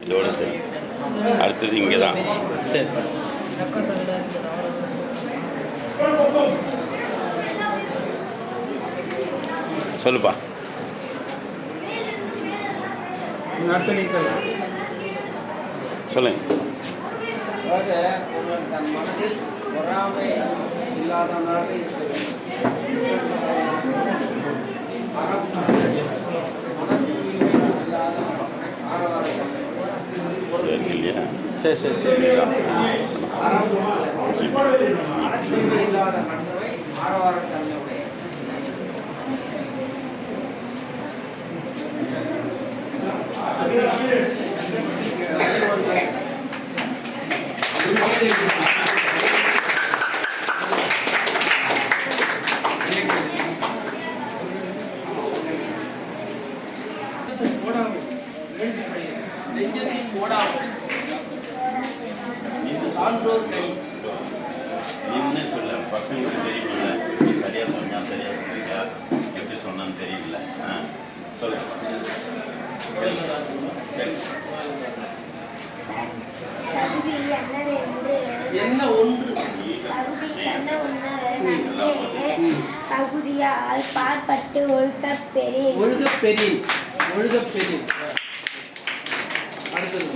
இதோட சரி. அடுத்தது இங்கே தான். சரி சரி. சொல்லுப்பா. சொல்லுங்க. தன் மனதில் பொறாமை இல்லாதவனாக இல்லையா? சரி சரி சரி. இல்லாத மன்னரை ஆரவார தன்மையுடைய நீ சொல்ல பசங்களுக்கு தெரியுமில்ல, நீ சரியாக சொன்னா சரியாக சொன்னீங்களா, எப்படி சொன்னான்னு தெரியல. சொல்லு. என்ன ஒன்று தகுதியால் பாற்பட்டு ஒழுகப்பெறின் அடுத்தது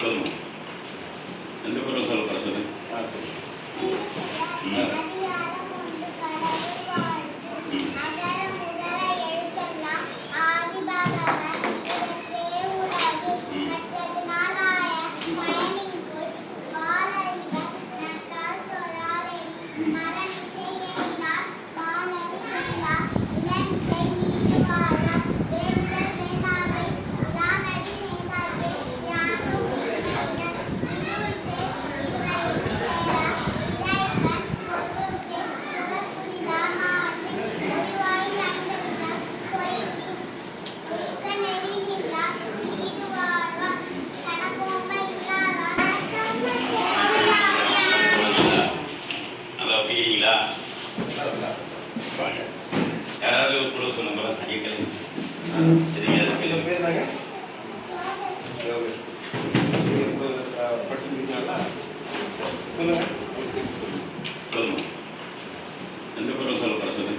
சொல்லுங்க. எந்த பொருள் சொல்ல சொல்லு. யாராவது ஒரு குழு சொல்லுங்க. ஐயக்கல் தெரியாது. சொல்லுங்க. எந்த பொருள் சொல்ல சொல்லு.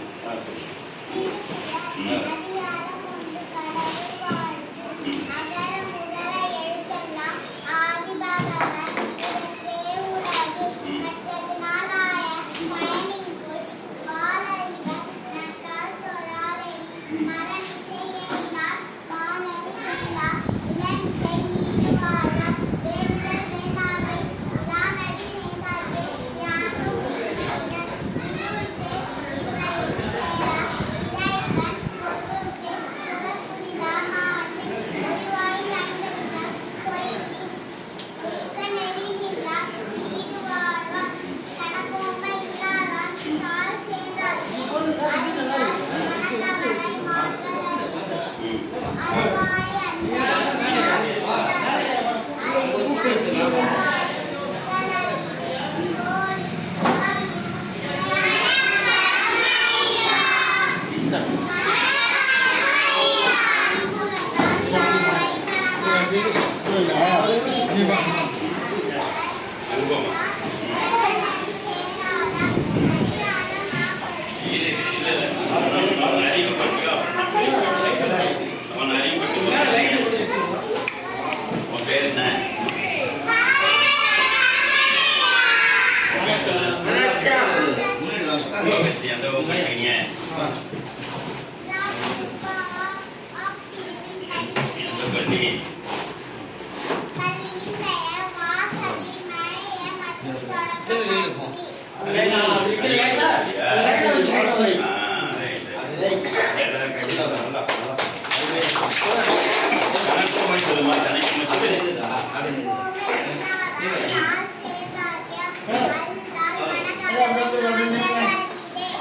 கணக்குமாய் சொல்லுமா தனிக்குமா சொல்லு.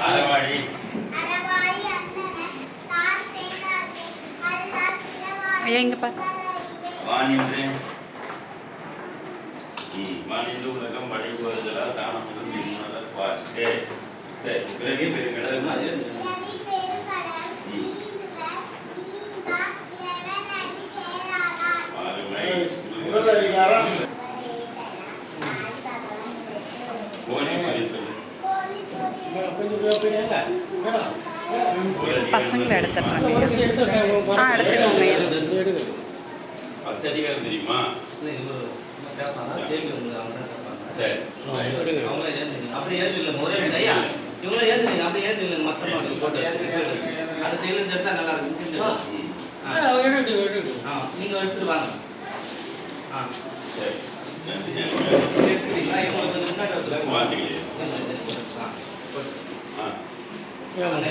அறவாடி ஐயா இங்க பாரு. வானின்று வானின்று உலகம் வழிபடுதலா தானமுதல் நின்மலர் பாட்டு. சரி பிறகு பெருங்கடல் பசங்களை எடுத்துட்றாங்க. எடுத்துக்கோங்க ஐயா. பத்ததிகாரம் தெரியுமா? சரி அப்படியே ஏற்றுல ஒரே ஐயா இவங்கள ஏற்றுங்க அப்படியே ஏற்றுங்க மொத்தமாக போட்டு அதை செய்யலாம் எடுத்தால் நல்லா இருக்கும். நீங்கள் எடுத்துட்டு வாங்க. சரி எடுத்துட்டீங்களா இவங்களுக்கு முன்னாடி வார்த்தைகளே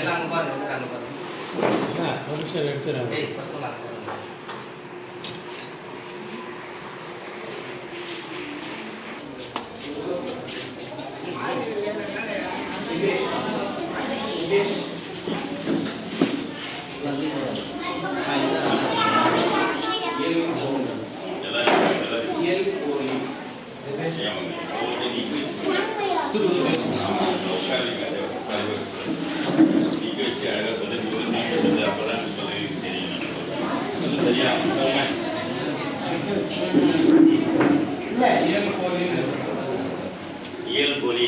எல்லாம் அங்கே பாருங்க அங்கே பாருங்க. எடுத்துறேன். ஏய் பசங்களா இயல்பொலி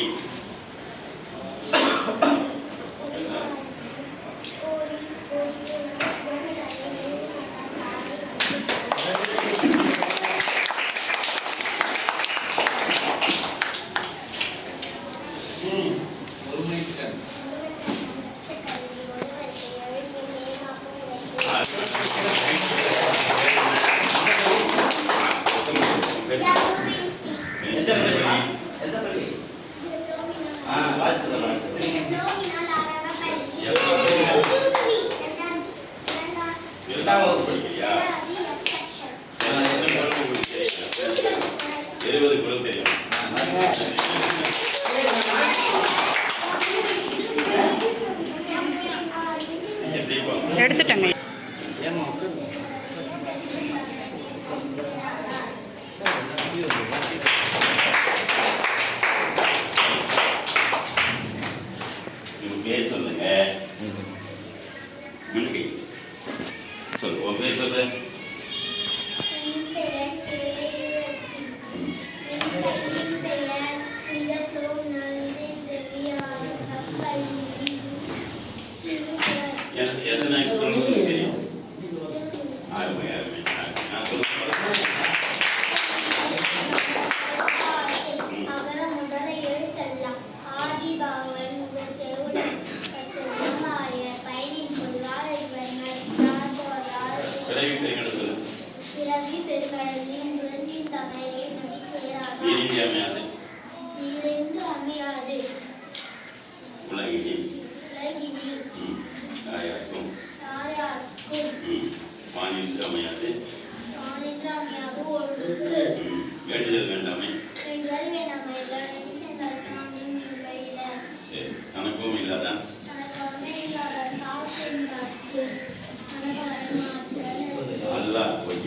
படிக்கிறியா? 20 குரல் தெரியும். எடுத்துட்டேங்க. ஏமா பேர் சொல்லுங்க. முன்கை சொல்லு. உன் பேர் சொல்லு. எத்தனை குரல் தெரியும்? அருமை அருமை. நான் சொல்லுங்க. பிறவி பெருங்கடல் அமையாது உலகினில் யாருக்கும் வானின்று அமையாது வேண்டுதல் வேண்டாமே. சரி கணக்கும் இல்லாதான் அல்லா போய்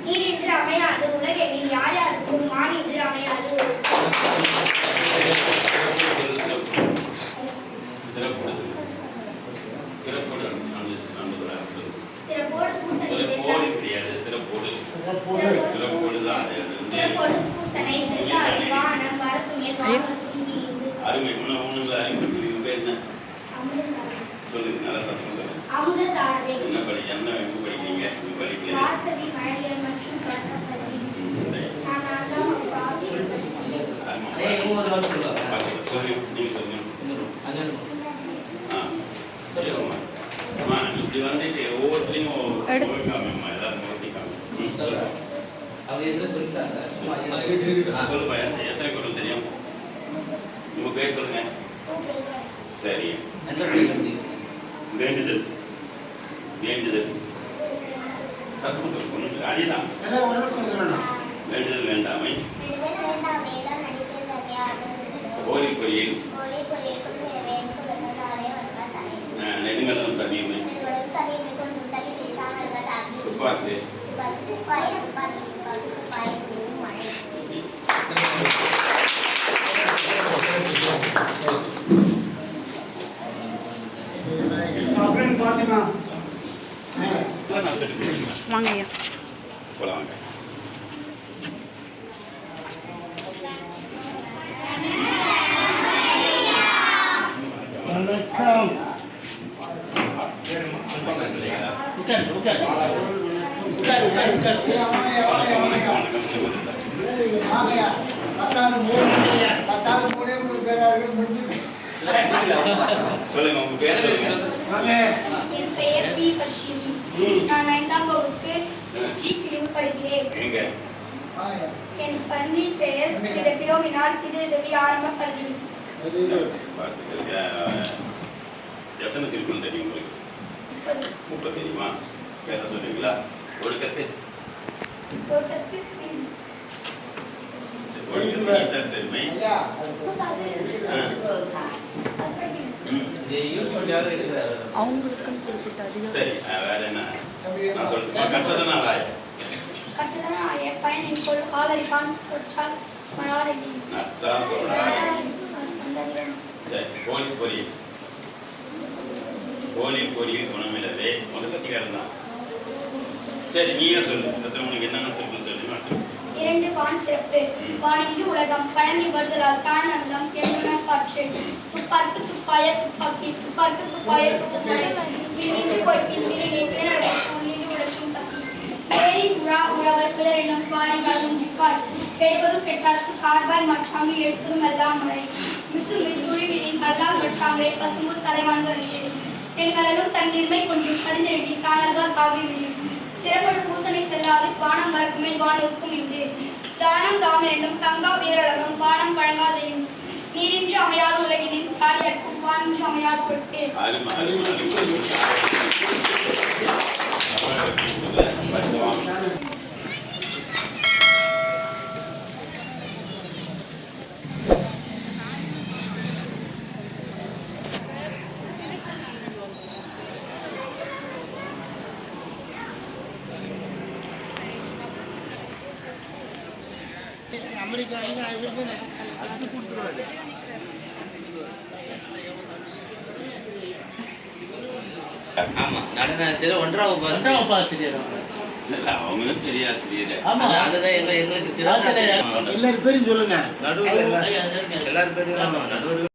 நீரின்றி அமையாது உலகெனில் யார் யாருக்கும் மானின்றி அமையாது. அருமை சொல்லுங்க. நல்லா சொல்லுங்க. அமுதத்தாறு என்ன படிக்கிறீங்க? ஒரு வார்த்தை சொல்லுவாங்க. பக்கத்துல சொல்லுங்க, நீங்க சொல்லுங்க. அங்கே ஆ, சரிம்மா. அம்மா, இப்படி வந்துட்டு ஒவ்வொருத்தரையும் காமிம்மா, எல்லாரும் ஓட்டி காமி. சொல்லுங்க. அவங்க எதுவும் சொல்லிட்டாங்க. சொல்லுப்பா, எத்தனை குரல் தெரியும்? உங்க பேர் சொல்லுங்க. சரி. எந்த பேர் வந்தீங்க? வேண்டுதல். வேண்டுதல். சத்தமா சொல்லு, ஒண்ணும் இல்லை. அதேதான். வேண்டுதல் வேண்டாமை. கோழி பொரியல். நெடுங்கலம் தனியுமை. துப்பாக்கு. வாங்க ஐயா. போலாம் வாங்க. வணக்கம். சொல்லுங்க, உங்க பேர் சொல்லுங்க. என் பெயர் பி. பஷினி. நான் 5ஆம் வகுப்பு ஜி பிரிவு படிக்கிறேன். எங்க? என் பள்ளியின் பெயர் புனித பிலோமினார் திரு ஆரம்ப பள்ளி. பார்த்துக்கங்க. எத்தனை திருக்குறள் தெரியும் உங்களுக்கு? 30 தெரியுமா? வேற சொல்றீங்களா? ஒழுக்கத்தை ஒருத்தருக்கு ஒழுக்கத்தை பெருமை. இது யூடியூப்லயாவது இருக்கிறாரு. அவங்களுக்குன்னு குறிப்பிட்ட அதிகம். சரி, வேற என்ன? நான் சொல்றேன். கட்டதனா ராய். கற்றதன ஆய பயனின் கொள் காதலிப்பான் சொற்றால் மனாரெனி. நட்டார் தோழாய். சரி, கோழி பொரியல். கோழி பொரியல் குணமில்லவே முதல்ல கிடந்தான். சரி, நீயே சொல்லு. உனக்கு என்னென்ன திருக்குறள் சொல்லுமா? 2 வான் சிறப்பு. வானின்று உலகம் பழங்கி வருதலால் பிராணந்தம் என்று காற்று. துப்பார்க்கு துப்பாய துப்பாக்கி துப்பார்க்கு துப்பாய துப்பாய விண்ணின்று போய் பின்னிரடி பேரழகு உள்ளிட்டு உழைக்கும் பசி. ஏரி உழா உழவர் பிறரிடம் வாரி வளரும் ஜிக்கால் கெடுவதும் கெட்டார்க்கு சார்பாய் மற்றாங்கு எடுப்பதும் எல்லாம் மழை. விசுமில் துழிவினின் கல்லால் மற்றாங்கை பசும்பு தலைவான் வருகிறது. எங்களும் தன்னின்மை கொஞ்சம் கடிந்தெழுதி காணல்கள் காகிவிடும். சிறப்படு பூசணை செல்லாது வானம் மறக்குமே வானுக்கும் இன்று. தானம் தாம் என்னும் தங்கா பேரழகம் வானம் பழங்காதேயும். நீரின்றி அமையாத உலகினின் காரியர்க்கும் வானின்றி அமையாத பொருட்கு. ஆமா, நடன ஆசிரியர் 1ஆம் வகுப்பு ஆசிரியர். அவங்களும் பெரிய ஆசிரியர். அதுதான் எங்களுக்கு எல்லாரும் பேரும் சொல்லுங்க. நடுவில் எல்லாரும் பேரும் நடுவில்